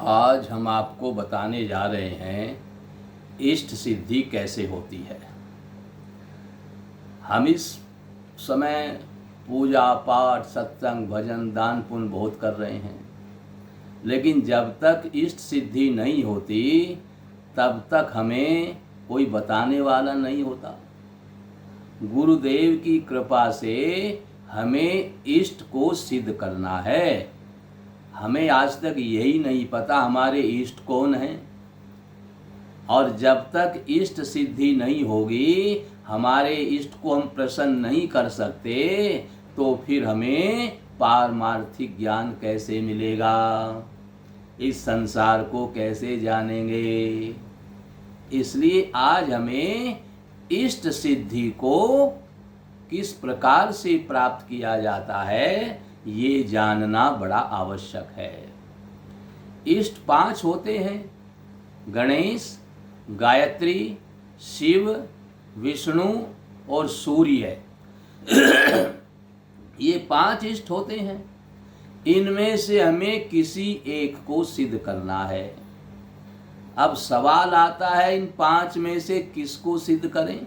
आज हम आपको बताने जा रहे हैं इष्ट सिद्धि कैसे होती है। हम इस समय पूजा पाठ सत्संग भजन दान पुण्य बहुत कर रहे हैं, लेकिन जब तक इष्ट सिद्धि नहीं होती तब तक हमें कोई बताने वाला नहीं होता। गुरुदेव की कृपा से हमें इष्ट को सिद्ध करना है। हमें आज तक यही नहीं पता हमारे इष्ट कौन हैं, और जब तक इष्ट सिद्धि नहीं होगी, हमारे इष्ट को हम प्रसन्न नहीं कर सकते, तो फिर हमें पारमार्थिक ज्ञान कैसे मिलेगा, इस संसार को कैसे जानेंगे। इसलिए आज हमें इष्ट सिद्धि को किस प्रकार से प्राप्त किया जाता है, ये जानना बड़ा आवश्यक है। इष्ट 5 होते हैं: गणेश, गायत्री, शिव, विष्णु और सूर्य। ये 5 इष्ट होते हैं। इनमें से हमें किसी एक को सिद्ध करना है। अब सवाल आता है, इन 5 में से किसको सिद्ध करें?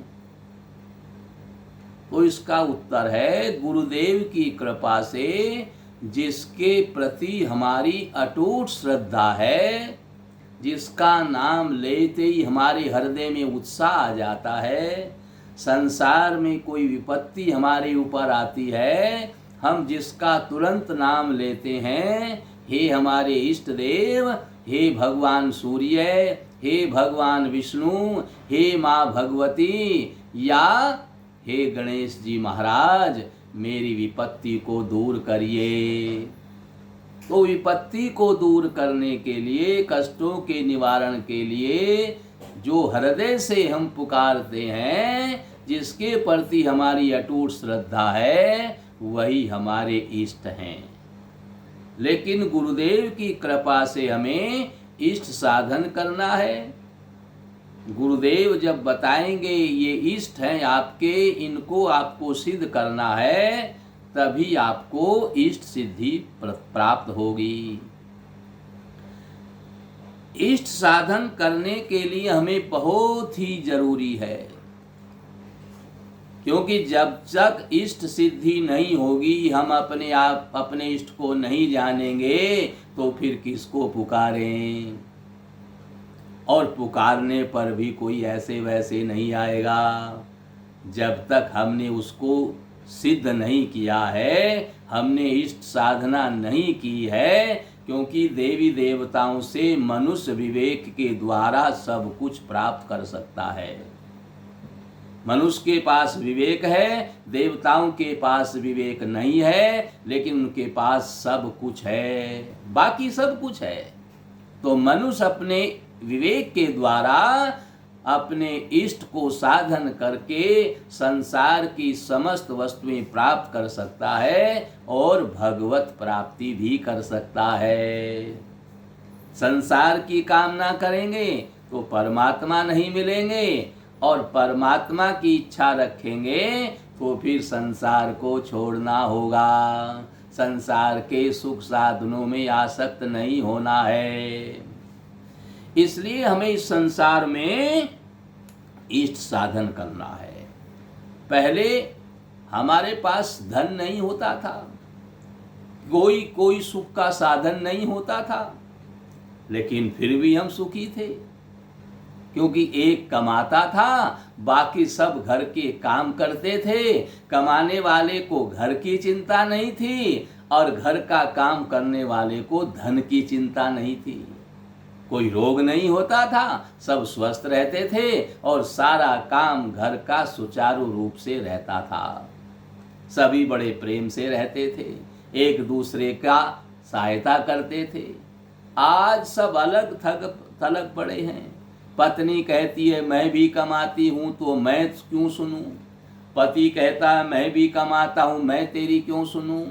तो इसका उत्तर है, गुरुदेव की कृपा से जिसके प्रति हमारी अटूट श्रद्धा है, जिसका नाम लेते ही हमारे हृदय में उत्साह आ जाता है, संसार में कोई विपत्ति हमारे ऊपर आती है, हम जिसका तुरंत नाम लेते हैं, हे हमारे इष्ट देव, हे भगवान सूर्य, हे भगवान विष्णु, हे माँ भगवती, या हे गणेश जी महाराज, मेरी विपत्ति को दूर करिए। तो विपत्ति को दूर करने के लिए, कष्टों के निवारण के लिए जो हृदय से हम पुकारते हैं, जिसके प्रति हमारी अटूट श्रद्धा है, वही हमारे इष्ट हैं। लेकिन गुरुदेव की कृपा से हमें इष्ट साधन करना है। गुरुदेव जब बताएंगे ये इष्ट हैं आपके, इनको आपको सिद्ध करना है, तभी आपको इष्ट सिद्धि प्राप्त होगी। इष्ट साधन करने के लिए हमें बहुत ही जरूरी है, क्योंकि जब तक इष्ट सिद्धि नहीं होगी, हम अपने आप अपने इष्ट को नहीं जानेंगे, तो फिर किसको पुकारें? और पुकारने पर भी कोई ऐसे वैसे नहीं आएगा। जब तक हमने उसको सिद्ध नहीं किया है, हमने इष्ट साधना नहीं की है, क्योंकि देवी देवताओं से मनुष्य विवेक के द्वारा सब कुछ प्राप्त कर सकता है। मनुष्य के पास विवेक है, देवताओं के पास विवेक नहीं है, लेकिन उनके पास सब कुछ है, बाकी सब कुछ है। तो मनुष्य अपने विवेक के द्वारा अपने इष्ट को साधन करके संसार की समस्त वस्तुएं प्राप्त कर सकता है, और भगवत प्राप्ति भी कर सकता है। संसार की कामना करेंगे तो परमात्मा नहीं मिलेंगे, और परमात्मा की इच्छा रखेंगे तो फिर संसार को छोड़ना होगा। संसार के सुख साधनों में आसक्त नहीं होना है। इसलिए हमें इस संसार में इष्ट साधन करना है। पहले हमारे पास धन नहीं होता था, कोई सुख का साधन नहीं होता था, लेकिन फिर भी हम सुखी थे, क्योंकि एक कमाता था, बाकी सब घर के काम करते थे। कमाने वाले को घर की चिंता नहीं थी, और घर का काम करने वाले को धन की चिंता नहीं थी। कोई रोग नहीं होता था, सब स्वस्थ रहते थे, और सारा काम घर का सुचारू रूप से रहता था। सभी बड़े प्रेम से रहते थे, एक दूसरे का सहायता करते थे। आज सब अलग थलग पड़े हैं। पत्नी कहती है मैं भी कमाती हूँ, तो मैं क्यों सुनूं? पति कहता है मैं भी कमाता हूँ, मैं तेरी क्यों सुनूं?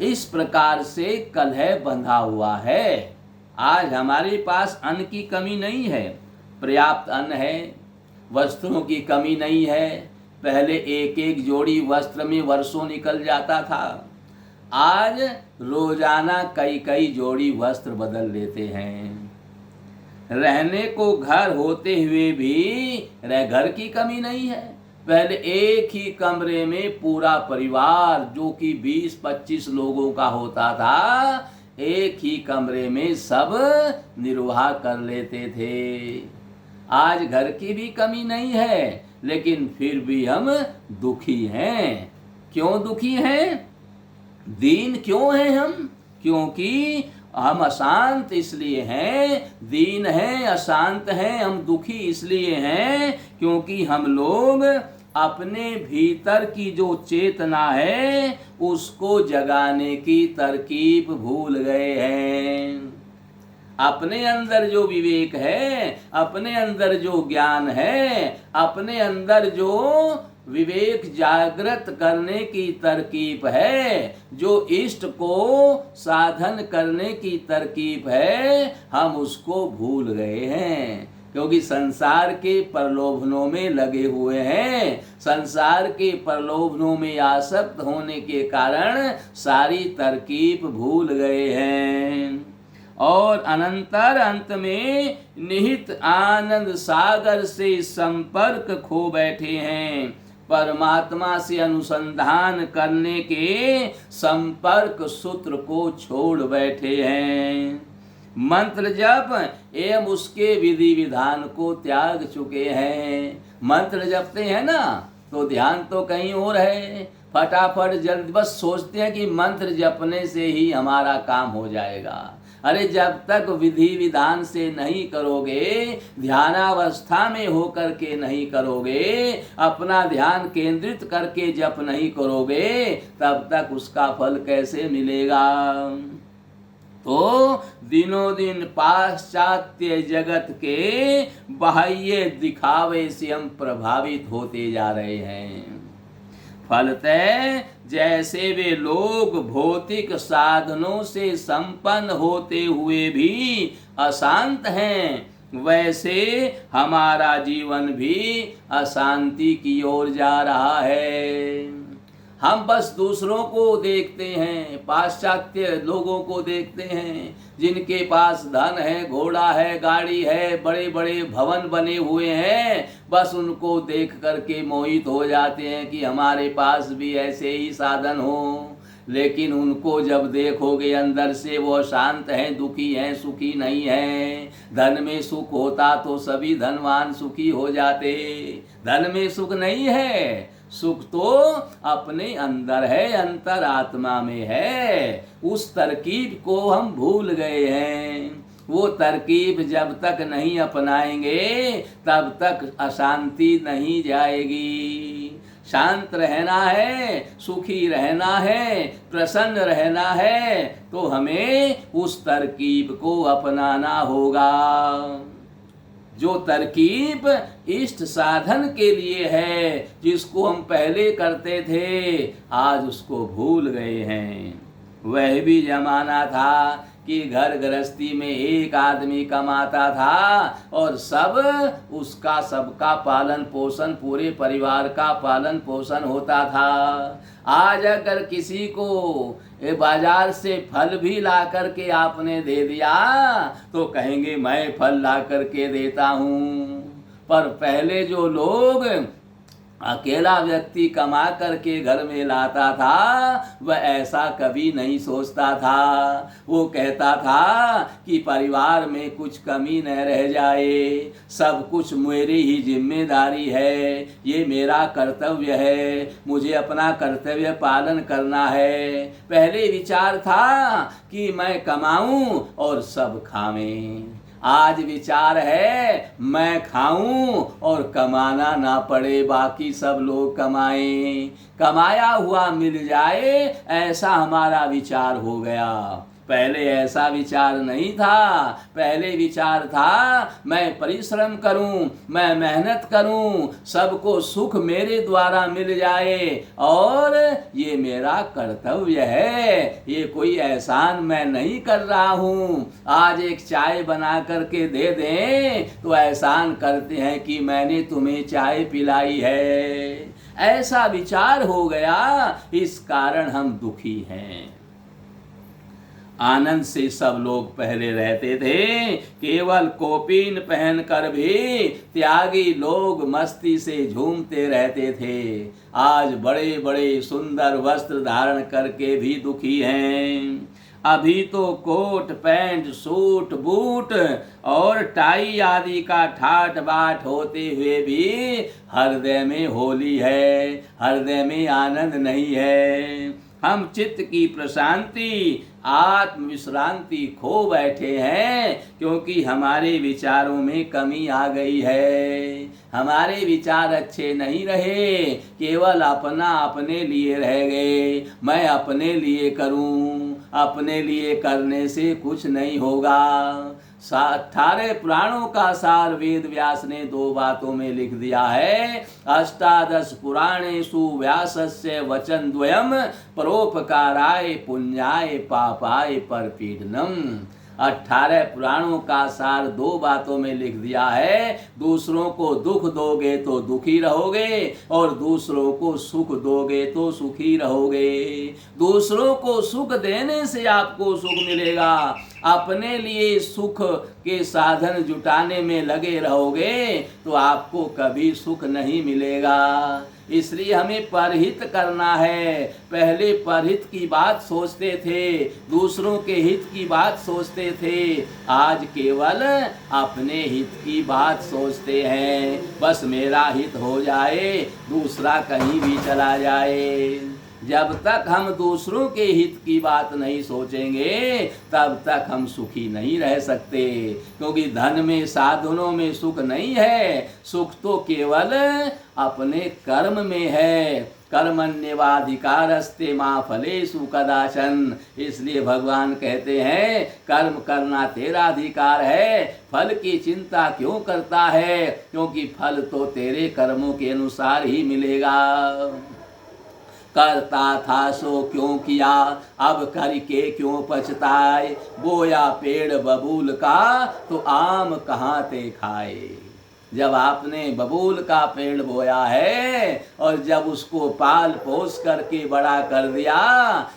इस प्रकार से कलह बंधा हुआ है। आज हमारे पास अन्न की कमी नहीं है, पर्याप्त अन्न है, वस्त्रों की कमी नहीं है, पहले एक एक जोड़ी वस्त्र में वर्षों निकल जाता था, आज रोजाना कई कई जोड़ी वस्त्र बदल लेते हैं। रहने को घर होते हुए भी घर की कमी नहीं है। पहले एक ही कमरे में पूरा परिवार जो कि 20-25 लोगों का होता था, एक ही कमरे में सब निर्वाह कर लेते थे। आज घर की भी कमी नहीं है, लेकिन फिर भी हम दुखी हैं। क्यों दुखी हैं? दीन क्यों हैं हम? क्योंकि हम अशांत इसलिए हैं, दीन हैं, अशांत हैं, हम दुखी इसलिए हैं क्योंकि हम लोग अपने भीतर की जो चेतना है उसको जगाने की तरकीब भूल गए हैं। अपने अंदर जो विवेक है, अपने अंदर जो ज्ञान है, अपने अंदर जो विवेक जागृत करने की तरकीब है, जो इष्ट को साधन करने की तरकीब है, हम उसको भूल गए हैं। क्योंकि संसार के प्रलोभनों में लगे हुए हैं, संसार के प्रलोभनों में आसक्त होने के कारण सारी तरकीब भूल गए हैं और अनंतर अंत में निहित आनंद सागर से संपर्क खो बैठे हैं। परमात्मा से अनुसंधान करने के संपर्क सूत्र को छोड़ बैठे हैं। मंत्र जप एवं उसके विधि विधान को त्याग चुके हैं। मंत्र जपते हैं ना तो ध्यान तो कहीं और है, फटाफट जल्द बस सोचते हैं कि मंत्र जपने से ही हमारा काम हो जाएगा। अरे जब तक विधि विधान से नहीं करोगे, ध्यानावस्था में होकर के नहीं करोगे, अपना ध्यान केंद्रित करके जप नहीं करोगे, तब तक उसका फल कैसे मिलेगा? तो दिनों दिन पाश्चात्य जगत के बाह्य दिखावे से हम प्रभावित होते जा रहे हैं। फलतः जैसे वे लोग भौतिक साधनों से संपन्न होते हुए भी अशांत हैं, वैसे हमारा जीवन भी अशांति की ओर जा रहा है। हम बस दूसरों को देखते हैं, पाश्चात्य लोगों को देखते हैं जिनके पास धन है, घोड़ा है, गाड़ी है, बड़े बड़े भवन बने हुए हैं, बस उनको देख करके मोहित हो जाते हैं कि हमारे पास भी ऐसे ही साधन हो। लेकिन उनको जब देखोगे अंदर से वो शांत हैं, दुखी हैं, सुखी नहीं हैं। धन में सुख होता तो सभी धनवान सुखी हो जाते। धन में सुख नहीं है, सुख तो अपने अंदर है, अंतरात्मा में है। उस तरकीब को हम भूल गए हैं। वो तरकीब जब तक नहीं अपनाएंगे तब तक अशांति नहीं जाएगी। शांत रहना है, सुखी रहना है, प्रसन्न रहना है तो हमें उस तरकीब को अपनाना होगा। जो तरकीब इष्ट साधन के लिए है, जिसको हम पहले करते थे, आज उसको भूल गए हैं। वह भी जमाना था कि घर गृहस्थी में एक आदमी कमाता था और सब उसका सबका पालन पोषण, पूरे परिवार का पालन पोषण होता था। आज अगर किसी को बाजार से फल भी ला करके आपने दे दिया तो कहेंगे मैं फल ला करके देता हूँ। पर पहले जो लोग अकेला व्यक्ति कमा करके घर में लाता था, वह ऐसा कभी नहीं सोचता था। वो कहता था कि परिवार में कुछ कमी न रह जाए, सब कुछ मेरी ही जिम्मेदारी है, ये मेरा कर्तव्य है, मुझे अपना कर्तव्य पालन करना है। पहले विचार था कि मैं कमाऊं और सब खावें। आज विचार है मैं खाऊं और कमाना ना पड़े, बाकी सब लोग कमाएं, कमाया हुआ मिल जाए, ऐसा हमारा विचार हो गया। पहले ऐसा विचार नहीं था। पहले विचार था मैं परिश्रम करूं, मैं मेहनत करूं, सबको सुख मेरे द्वारा मिल जाए और ये मेरा कर्तव्य है, ये कोई एहसान मैं नहीं कर रहा हूं। आज एक चाय बना करके दे दें तो एहसान करते हैं कि मैंने तुम्हें चाय पिलाई है। ऐसा विचार हो गया, इस कारण हम दुखी हैं। आनंद से सब लोग पहले रहते थे, केवल कौपीन पहनकर भी त्यागी लोग मस्ती से झूमते रहते थे। आज बड़े बड़े सुंदर वस्त्र धारण करके भी दुखी हैं। अभी तो कोट पैंट सूट बूट और टाई आदि का ठाट बाट होते हुए भी हृदय में होली है, हृदय में आनंद नहीं है। हम चित्त की प्रशांति आत्म विश्रांति खो बैठे हैं, क्योंकि हमारे विचारों में कमी आ गई है। हमारे विचार अच्छे नहीं रहे, केवल अपना अपने लिए रह गए। मैं अपने लिए करूं, अपने लिए करने से कुछ नहीं होगा। 18 पुराणों का सार वेद व्यास ने 2 बातों में लिख दिया है। 18 पुराणेषु व्यासस्य वचन द्वयम् परोपकाराय पुण्याय पापाय परपीडनम। 18 पुराणों का सार 2 बातों में लिख दिया है। दूसरों को दुख दोगे तो दुखी रहोगे, और दूसरों को सुख दोगे तो सुखी रहोगे। दूसरों को सुख देने से आपको सुख मिलेगा, अपने लिए सुख के साधन जुटाने में लगे रहोगे तो आपको कभी सुख नहीं मिलेगा। इसलिए हमें परहित करना है। पहले परहित की बात सोचते थे, दूसरों के हित की बात सोचते थे, आज केवल अपने हित की बात सोचते हैं। बस मेरा हित हो जाए, दूसरा कहीं भी चला जाए। जब तक हम दूसरों के हित की बात नहीं सोचेंगे, तब तक हम सुखी नहीं रह सकते। क्योंकि धन में साधनों में सुख नहीं है, सुख तो केवल अपने कर्म में है। कर्मण्येवाधिकारस्ते मा फलेषु कदाचन। इसलिए भगवान कहते हैं कर्म करना तेरा अधिकार है, फल की चिंता क्यों करता है, क्योंकि फल तो तेरे कर्मों के अनुसार ही मिलेगा। करता था सो क्यों किया, अब करके क्यों पछताए। बोया पेड़ बबूल का तो आम कहाँ ते खाए। जब आपने बबूल का पेड़ बोया है और जब उसको पाल पोस करके बड़ा कर दिया,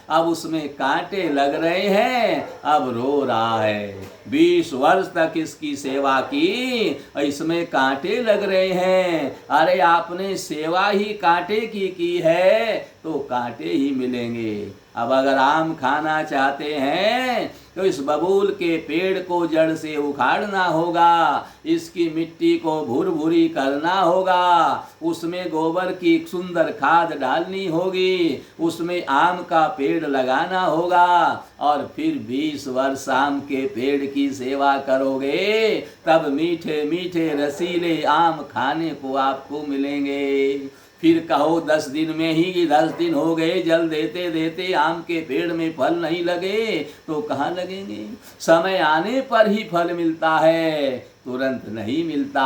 अब उसमें कांटे लग रहे हैं, अब रो रहा है। 20 वर्ष तक इसकी सेवा की, इसमें कांटे लग रहे हैं। अरे आपने सेवा ही कांटे की है तो कांटे ही मिलेंगे। अब अगर आम खाना चाहते हैं तो इस बबूल के पेड़ को जड़ से उखाड़ना होगा, इसकी मिट्टी को भुरभुरी करना होगा, उसमें गोबर की सुंदर खाद डालनी होगी, उसमें आम का पेड़ लगाना होगा, और फिर 20 वर्ष आम के पेड़ की सेवा करोगे, तब मीठे मीठे रसीले आम खाने को आपको मिलेंगे। फिर कहो 10 दिन में ही 10 दिन हो गए, जल देते देते आम के पेड़ में फल नहीं लगे, तो कहाँ लगेंगे। समय आने पर ही फल मिलता है, तुरंत नहीं मिलता।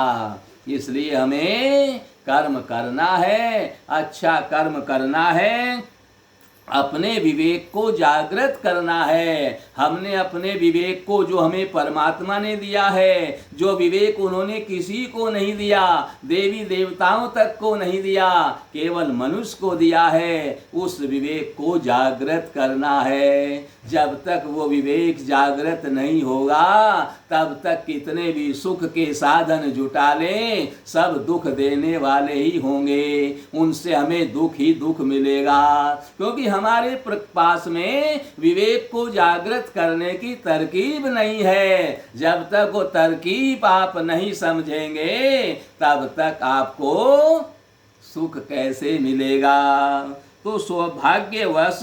इसलिए हमें कर्म करना है, अच्छा कर्म करना है, अपने विवेक को जागृत करना है। हमने अपने विवेक को, जो हमें परमात्मा ने दिया है, जो विवेक उन्होंने किसी को नहीं दिया, देवी देवताओं तक को नहीं दिया, केवल मनुष्य को दिया है, उस विवेक को जागृत करना है। जब तक वो विवेक जागृत नहीं होगा, तब तक कितने भी सुख के साधन जुटा लें, सब दुख देने वाले ही होंगे। उनसे हमें दुख ही दुख मिलेगा, क्योंकि हमारे पास में विवेक को जागृत करने की तरकीब नहीं है। जब तक वो तरकीब आप नहीं समझेंगे, तब तक आपको सुख कैसे मिलेगा। तो सौभाग्यवश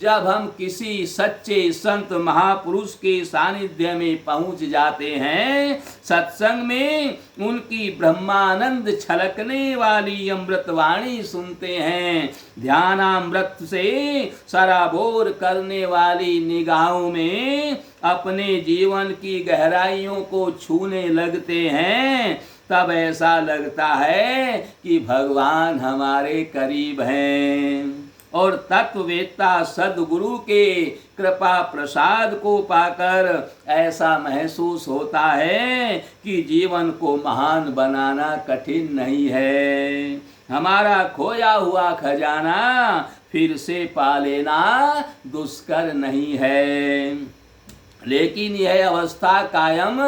जब हम किसी सच्चे संत महापुरुष के सानिध्य में पहुंच जाते हैं, सत्संग में उनकी ब्रह्मानंद छलकने वाली अमृतवाणी सुनते हैं, ध्यानामृत से सराबोर करने वाली निगाहों में अपने जीवन की गहराइयों को छूने लगते हैं, तब ऐसा लगता है कि भगवान हमारे करीब हैं। और तत्ववेत्ता सद्गुरु के कृपा प्रसाद को पाकर ऐसा महसूस होता है कि जीवन को महान बनाना कठिन नहीं है। हमारा खोया हुआ खजाना फिर से पा लेना दुष्कर नहीं है। लेकिन यह अवस्था कायम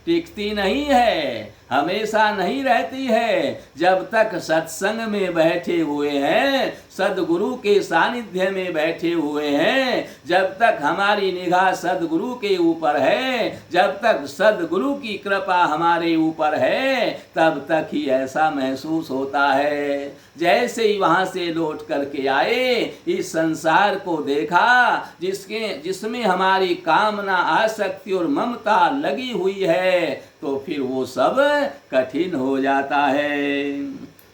टिकती नहीं है, हमेशा नहीं रहती है। जब तक सत्संग में बैठे हुए हैं, सदगुरु के सानिध्य में बैठे हुए हैं, जब तक हमारी निगाह सदगुरु के ऊपर है, जब तक सदगुरु की कृपा हमारे ऊपर है, तब तक ही ऐसा महसूस होता है जैसे ही वहां से लौट करके आए, इस संसार को देखा जिसमें हमारी कामना, आसक्ति और ममता लगी हुई है, तो फिर वो सब कठिन हो जाता है।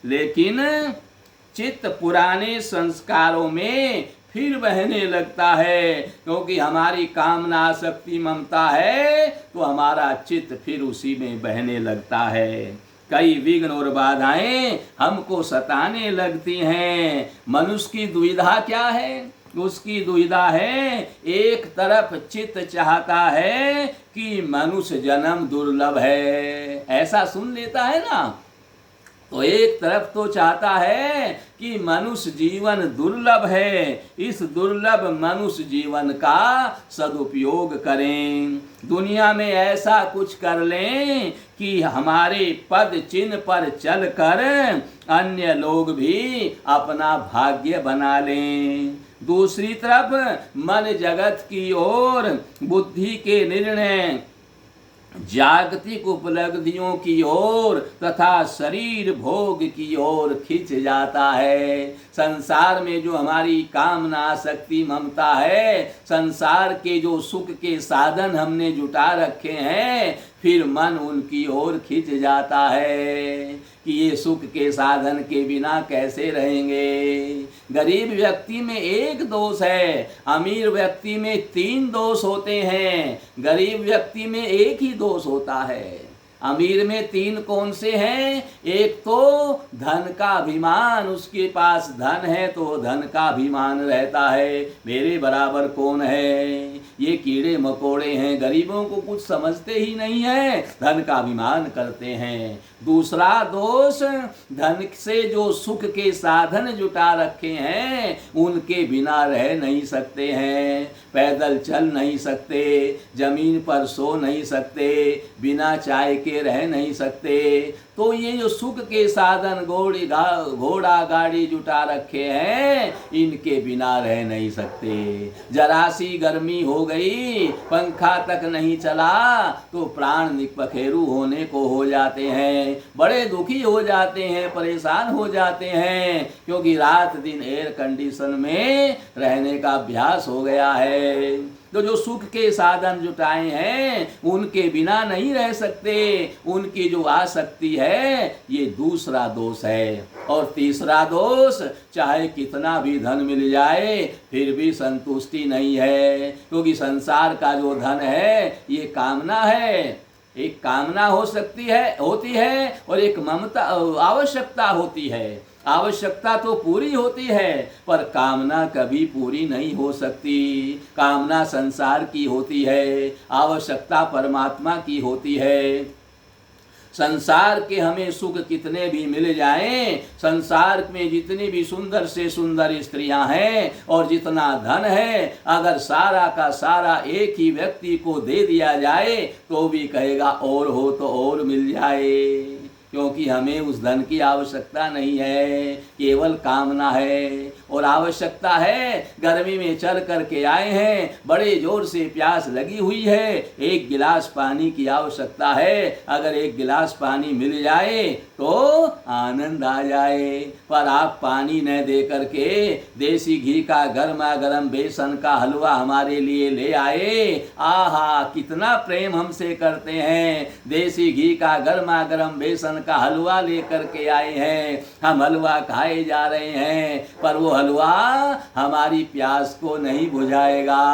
लेकिन चित्त पुराने संस्कारों में फिर बहने लगता है, क्योंकि हमारी कामना, आसक्ति, ममता है तो हमारा चित्त फिर उसी में बहने लगता है। कई विघ्न और बाधाएं हमको सताने लगती हैं। मनुष्य की दुविधा क्या है? उसकी दुविधा है, एक तरफ चित्त चाहता है कि मनुष्य जन्म दुर्लभ है, ऐसा सुन लेता है ना, तो एक तरफ तो चाहता है कि मनुष्य जीवन दुर्लभ है, इस दुर्लभ मनुष्य जीवन का सदुपयोग करें, दुनिया में ऐसा कुछ कर लें कि हमारे पद चिन्ह पर चलकर अन्य लोग भी अपना भाग्य बना लें। दूसरी तरफ मन जगत की ओर, बुद्धि के निर्णय, जागतिक उपलब्धियों की ओर तथा शरीर भोग की ओर खिंच जाता है। संसार में जो हमारी कामना, आसक्ति, ममता है, संसार के जो सुख के साधन हमने जुटा रखे हैं, फिर मन उनकी ओर खिंच जाता है कि ये सुख के साधन के बिना कैसे रहेंगे। गरीब व्यक्ति में एक दोष है, अमीर व्यक्ति में 3 दोष होते हैं, गरीब व्यक्ति में एक ही दोष होता है। अमीर में 3 कौन से हैं? एक तो धन का अभिमान, उसके पास धन है तो धन का अभिमान रहता है, मेरे बराबर कौन है, ये कीड़े मकोड़े हैं, गरीबों को कुछ समझते ही नहीं है, धन का अभिमान करते हैं। दूसरा दोष, धन से जो सुख के साधन जुटा रखे हैं उनके बिना रह नहीं सकते हैं, पैदल चल नहीं सकते, जमीन पर सो नहीं सकते, बिना चाय के रह नहीं सकते। तो ये जो सुख के साधन घोड़ा गाड़ी जुटा रखे हैं, इनके बिना रह नहीं सकते। जरा सी गर्मी हो गई, पंखा तक नहीं चला तो प्राण निपखेरु होने को हो जाते हैं, बड़े दुखी हो जाते हैं, परेशान हो जाते हैं, क्योंकि रात दिन एयर कंडीशन में रहने का अभ्यास हो गया है। तो जो सुख के साधन जुटाए हैं उनके बिना नहीं रह सकते, उनकी जो आसक्ति है ये दूसरा दोष है। और तीसरा दोष, चाहे कितना भी धन मिल जाए फिर भी संतुष्टि नहीं है, क्योंकि संसार का जो धन है ये कामना है, एक कामना होती है और एक ममता, आवश्यकता होती है। आवश्यकता तो पूरी होती है पर कामना कभी पूरी नहीं हो सकती। कामना संसार की होती है, आवश्यकता परमात्मा की होती है। संसार के हमें सुख कितने भी मिल जाएं, संसार में जितनी भी सुंदर से सुंदर स्त्रियां हैं और जितना धन है, अगर सारा का सारा एक ही व्यक्ति को दे दिया जाए तो भी कहेगा और हो तो और मिल जाए, क्योंकि हमें उस धन की आवश्यकता नहीं है, केवल कामना है। और आवश्यकता है, गर्मी में चल करके आए हैं, बड़े जोर से प्यास लगी हुई है, एक गिलास पानी की आवश्यकता है, अगर एक गिलास पानी मिल जाए तो आनंद आ जाए। पर आप पानी न दे करके देसी घी का गर्मा गर्म बेसन का हलवा हमारे लिए ले आए, आहा कितना प्रेम हमसे करते हैं, देसी घी का गर्मा गर्म बेसन का हलवा लेकर के आए हैं, हम हलवा खाए जा रहे हैं, पर वो हलवा हमारी प्यास को नहीं बुझाएगा,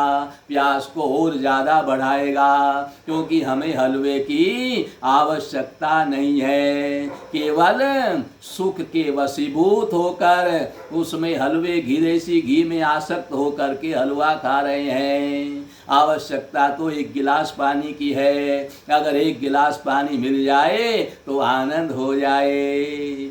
प्यास को और ज्यादा बढ़ाएगा, क्योंकि हमें हलवे की आवश्यकता नहीं है। केवल सुख के वशीभूत होकर उसमें हलवे देसी घी में आसक्त होकर के हलवा खा रहे हैं। आवश्यकता तो एक गिलास पानी की है, अगर एक गिलास पानी मिल जाए तो आनंद हो जाए।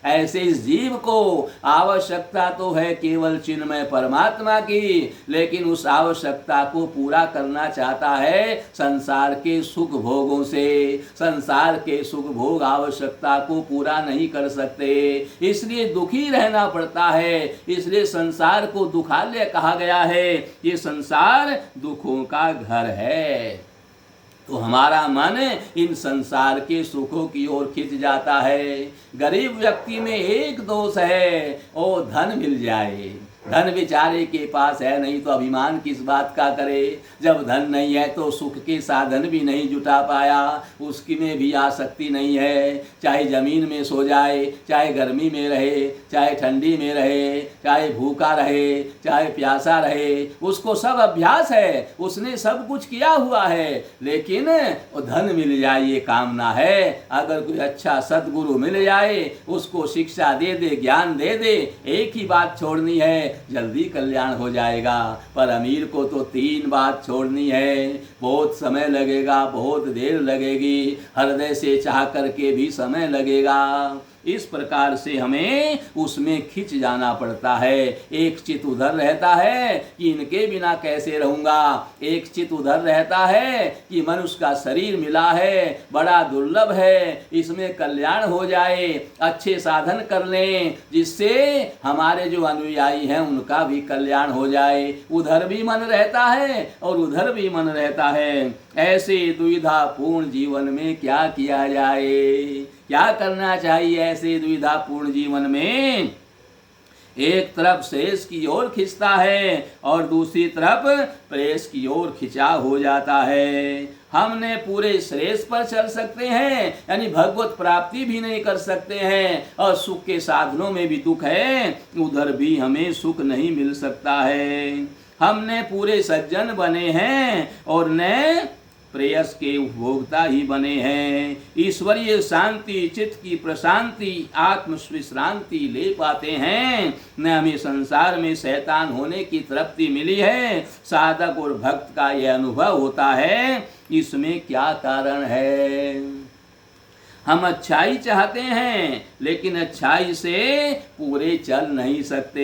ऐसे इस जीव को आवश्यकता तो है केवल चिन्मय परमात्मा की, लेकिन उस आवश्यकता को पूरा करना चाहता है संसार के सुख भोगों से। संसार के सुख भोग आवश्यकता को पूरा नहीं कर सकते, इसलिए दुखी रहना पड़ता है। इसलिए संसार को दुखालय कहा गया है। ये संसार दुखों का घर है। तो हमारा मन इन संसार के सुखों की ओर खिंच जाता है। गरीब व्यक्ति में एक दोष है, वो धन मिल जाए। धन बेचारे के पास है नहीं तो अभिमान किस बात का करे। जब धन नहीं है तो सुख के साधन भी नहीं जुटा पाया, उसकी में भी आसक्ति नहीं है। चाहे जमीन में सो जाए, चाहे गर्मी में रहे, चाहे ठंडी में रहे, चाहे भूखा रहे, चाहे प्यासा रहे, उसको सब अभ्यास है, उसने सब कुछ किया हुआ है, लेकिन वो धन मिल जाए ये कामना है। अगर कोई अच्छा सद्गुरु मिल जाए, उसको शिक्षा दे दे, ज्ञान दे दे, एक ही बात छोड़नी है, जल्दी कल्याण हो जाएगा। पर अमीर को तो 3 बात छोड़नी है, बहुत समय लगेगा, बहुत देर लगेगी, हृदय से चाह करके भी समय लगेगा। इस प्रकार से हमें उसमें खिंच जाना पड़ता है। एक चित उधर रहता है कि इनके बिना कैसे रहूँगा, एक चित उधर रहता है कि मनुष्य का शरीर मिला है, बड़ा दुर्लभ है, इसमें कल्याण हो जाए, अच्छे साधन कर लें जिससे हमारे जो अनुयायी हैं उनका भी कल्याण हो जाए। उधर भी मन रहता है और उधर भी मन रहता है। ऐसे दुविधापूर्ण जीवन में क्या किया जाए, क्या करना चाहिए? ऐसे दुविधापूर्ण जीवन में एक तरफ शेष की ओर खिंचता है और दूसरी तरफ प्रेस की ओर खिंचा हो जाता है। हमने पूरे श्रेष्ठ पर चल सकते हैं, यानी भगवत प्राप्ति भी नहीं कर सकते हैं, और सुख के साधनों में भी दुख है, उधर भी हमें सुख नहीं मिल सकता है। हमने पूरे सज्जन बने हैं और न प्रेयस के उपभोक्ता ही बने हैं। ईश्वरीय शांति, चित्त की प्रशांति, आत्म विश्रांति ले पाते हैं, न हमें संसार में शैतान होने की तृप्ति मिली है। साधक और भक्त का यह अनुभव होता है, इसमें क्या कारण है? हम अच्छाई चाहते हैं लेकिन अच्छाई से पूरे चल नहीं सकते,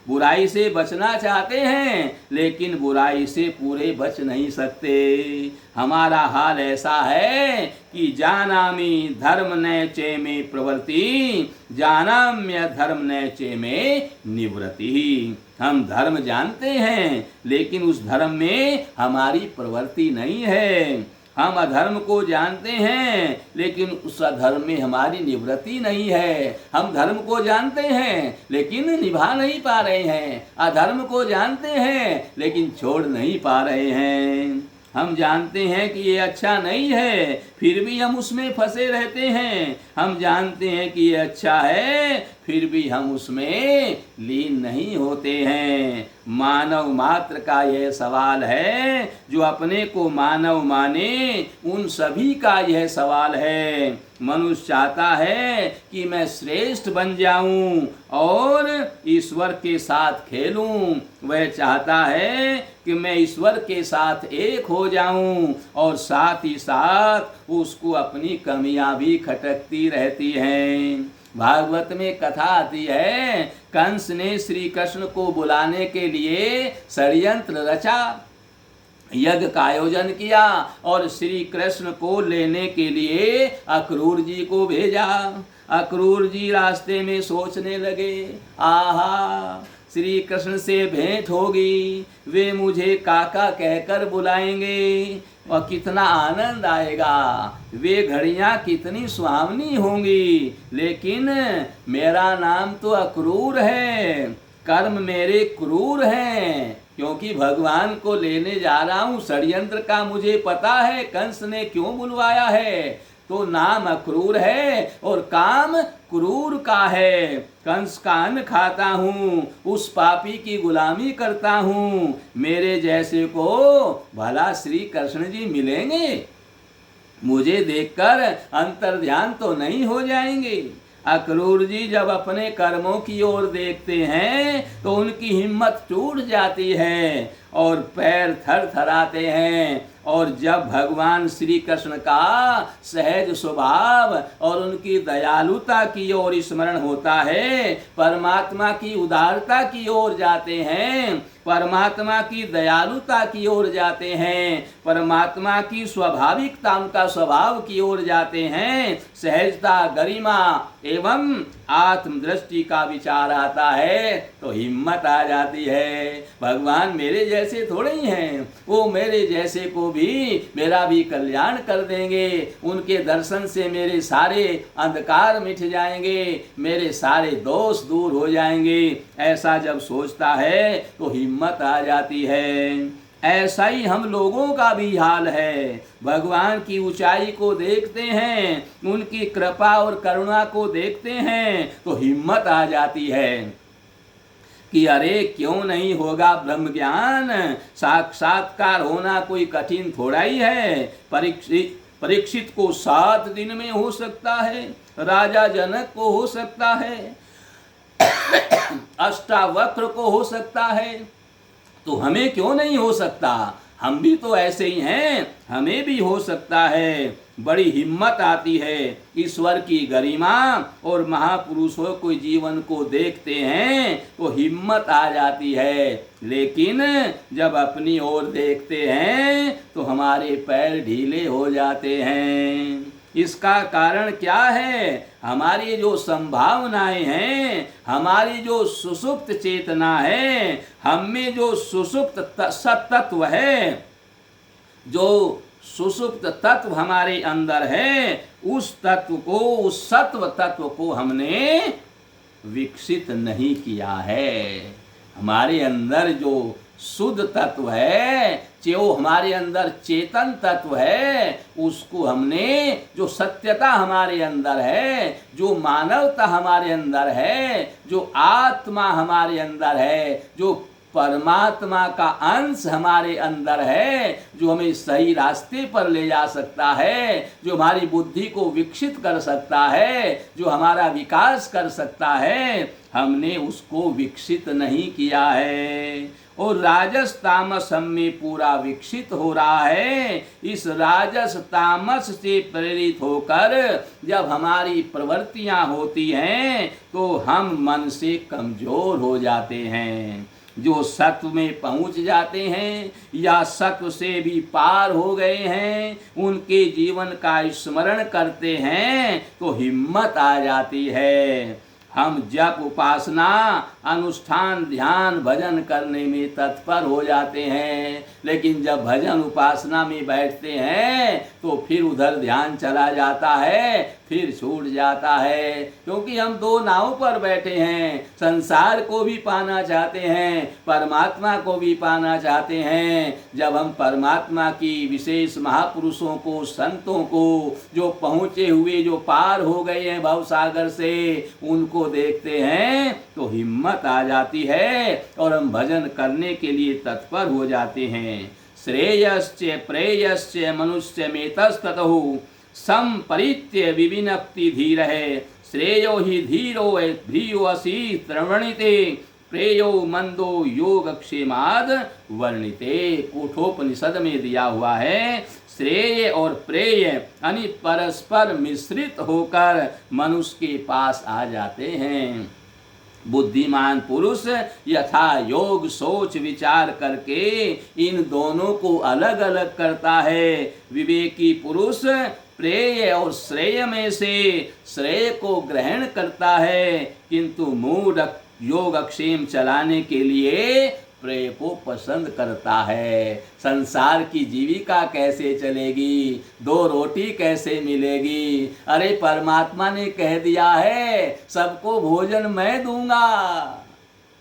बुराई से बचना चाहते हैं लेकिन बुराई से पूरे बच नहीं सकते। हमारा हाल ऐसा है कि जानामि धर्म नैचे में प्रवृत्ति, जानाम्य धर्म नैचे में निवृत्ति। हम धर्म जानते हैं लेकिन उस धर्म में हमारी प्रवृत्ति नहीं है। हम अधर्म को जानते हैं लेकिन उस अधर्म में हमारी निवृत्ति नहीं है। हम धर्म को जानते हैं लेकिन निभा नहीं पा रहे हैं, अधर्म को जानते हैं लेकिन छोड़ नहीं पा रहे हैं। हम जानते हैं कि ये अच्छा नहीं है, फिर भी हम उसमें फंसे रहते हैं। हम जानते हैं कि ये अच्छा है, फिर भी हम उसमें लीन नहीं होते हैं। मानव मात्र का यह सवाल है, जो अपने को मानव माने उन सभी का यह सवाल है। मनुष्य चाहता है कि मैं श्रेष्ठ बन जाऊं और ईश्वर के साथ खेलूं। वह चाहता है कि मैं ईश्वर के साथ एक हो जाऊं और साथ ही साथ उसको अपनी कमियां भी खटकती रहती हैं। भागवत में कथा आती है, कंस ने श्री कृष्ण को बुलाने के लिए षड्यंत्र रचा, यज्ञ का आयोजन किया और श्री कृष्ण को लेने के लिए अक्रूर जी को भेजा। अक्रूर जी रास्ते में सोचने लगे, आहा श्री कृष्ण से भेंट होगी, वे मुझे काका कहकर बुलाएंगे और कितना आनंद आएगा, वे घड़ियां कितनी सुहावनी होंगी। लेकिन मेरा नाम तो अक्रूर है, कर्म मेरे क्रूर हैं, क्योंकि भगवान को लेने जा रहा हूँ। षड्यंत्र का मुझे पता है, कंस ने क्यों बुलवाया है, तो नाम अक्रूर है और काम क्रूर का है। कंस का अन्न खाता हूँ, उस पापी की गुलामी करता हूँ, मेरे जैसे को भला श्री कृष्ण जी मिलेंगे? मुझे देखकर अंतर ध्यान तो नहीं हो जाएंगे? अक्रूर जी जब अपने कर्मों की ओर देखते हैं तो उनकी हिम्मत टूट जाती है और पैर थरथराते हैं। और जब भगवान श्री कृष्ण का सहज स्वभाव और उनकी दयालुता की ओर स्मरण होता है, परमात्मा की उदारता की ओर जाते हैं, परमात्मा की दयालुता की ओर जाते हैं, परमात्मा की स्वाभाविकता उनका स्वभाव की ओर जाते हैं, सहजता, गरिमा एवं आत्मदृष्टि का विचार आता है, तो हिम्मत आ जाती है। भगवान मेरे जैसे थोड़े ही हैं, वो मेरे जैसे को भी मेरा भी कल्याण कर देंगे, उनके दर्शन से मेरे सारे अंधकार मिट जाएंगे, मेरे सारे दोष दूर हो जाएंगे। ऐसा जब सोचता है तो हिम्मत आ जाती है। ऐसा ही हम लोगों का भी हाल है। भगवान की ऊंचाई को देखते हैं, उनकी कृपा और करुणा को देखते हैं तो हिम्मत आ जाती है कि अरे क्यों नहीं होगा ब्रह्म ज्ञान, साक्षात्कार होना कोई कठिन थोड़ा ही है। परीक्षित को 7 दिन में हो सकता है, राजा जनक को हो सकता है, अष्टावक्र को हो सकता है, तो हमें क्यों नहीं हो सकता? हम भी तो ऐसे ही हैं, हमें भी हो सकता है। बड़ी हिम्मत आती है। ईश्वर की गरिमा और महापुरुषों के जीवन को देखते हैं तो हिम्मत आ जाती है, लेकिन जब अपनी ओर देखते हैं तो हमारे पैर ढीले हो जाते हैं। इसका कारण क्या है? हमारी जो संभावनाएं हैं, हमारी जो सुसुप्त चेतना है, हम में जो सुसुप्त सत्तत्व है, जो सुसुप्त तत्व हमारे अंदर है, उस तत्व को, उस सत्व तत्व को हमने विकसित नहीं किया है। हमारे अंदर जो शुद्ध तत्व है, जो हमारे अंदर चेतन तत्व है, उसको हमने, जो सत्यता हमारे अंदर है, जो मानवता हमारे अंदर है, जो आत्मा हमारे अंदर है, जो परमात्मा का अंश हमारे अंदर है, जो हमें सही रास्ते पर ले जा सकता है, जो हमारी बुद्धि को विकसित कर सकता है, जो हमारा विकास कर सकता है, हमने उसको विकसित नहीं किया है। और राजस तामस हम में पूरा विकसित हो रहा है। इस राजस तामस से प्रेरित होकर जब हमारी प्रवृत्तियां होती हैं तो हम मन से कमजोर हो जाते हैं। जो सत्व में पहुंच जाते हैं या सत्व से भी पार हो गए हैं, उनके जीवन का स्मरण करते हैं तो हिम्मत आ जाती है। हम जप, उपासना, अनुष्ठान, ध्यान, भजन करने में तत्पर हो जाते हैं, लेकिन जब भजन उपासना में बैठते हैं तो फिर उधर ध्यान चला जाता है, फिर छूट जाता है, क्योंकि हम 2 नाव पर बैठे हैं। संसार को भी पाना चाहते हैं, परमात्मा को भी पाना चाहते हैं। जब हम परमात्मा की विशेष महापुरुषों को, संतों को, जो पहुँचे हुए, जो पार हो गए हैं भवसागर से, उनको देखते हैं तो हिम्मत आ जाती है और हम भजन करने के लिए तत्पर हो जाते हैं। श्रेयश्च प्रेयश्च मनुष्य मेतस्ततहु संपरित्य विविनक्ति धीरः श्रेयो हि धीरो भ्रियो असि त्रवणिते प्रेयो मंदो योगक्षेमाद वर्णिते। कठोपनिषद में दिया हुआ है, श्रेय और प्रेय यानी परस्पर मिश्रित होकर मनुष्य के पास आ जाते हैं। बुद्धिमान पुरुष यथा योग सोच विचार करके इन दोनों को अलग अलग करता है। विवेकी पुरुष प्रेय और श्रेय में से श्रेय को ग्रहण करता है, किंतु मूढ़ योगक्षेम चलाने के लिए प्रेय को पसंद करता है। संसार की जीविका कैसे चलेगी, 2 रोटी कैसे मिलेगी? अरे परमात्मा ने कह दिया है सबको भोजन मैं दूंगा।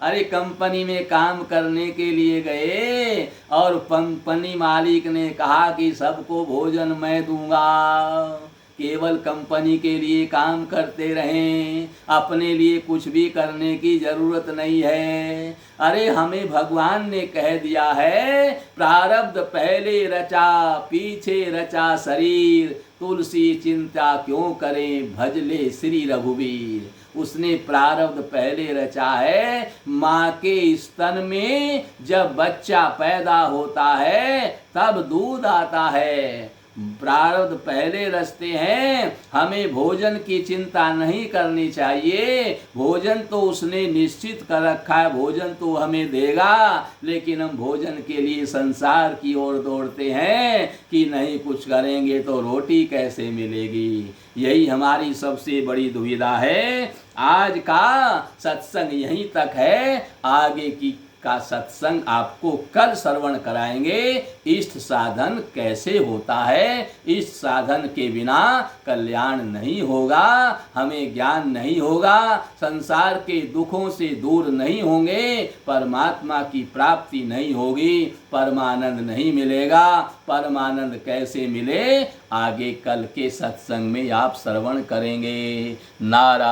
अरे कंपनी में काम करने के लिए गए और कंपनी मालिक ने कहा कि सबको भोजन मैं दूंगा। केवल कंपनी के लिए काम करते रहें, अपने लिए कुछ भी करने की जरूरत नहीं है। अरे हमें भगवान ने कह दिया है, प्रारब्ध पहले रचा पीछे रचा शरीर, तुलसी चिंता क्यों करें भजले श्री रघुवीर। उसने प्रारब्ध पहले रचा है। माँ के स्तन में जब बच्चा पैदा होता है तब दूध आता है। प्रारब्ध पहले रचते हैं। हमें भोजन की चिंता नहीं करनी चाहिए। भोजन तो उसने निश्चित कर रखा है, भोजन तो हमें देगा, लेकिन हम भोजन के लिए संसार की ओर दौड़ते हैं कि नहीं कुछ करेंगे तो रोटी कैसे मिलेगी। यही हमारी सबसे बड़ी दुविधा है। आज का सत्संग यहीं तक है। आगे की का सत्संग आपको कल श्रवण कराएंगे। इष्ट साधन कैसे होता है, इष्ट साधन के बिना कल्याण नहीं होगा, हमें ज्ञान नहीं होगा, संसार के दुखों से दूर नहीं होंगे, परमात्मा की प्राप्ति नहीं होगी, परमानंद नहीं मिलेगा। परमानंद कैसे मिले, आगे कल के सत्संग में आप श्रवण करेंगे। नारायण।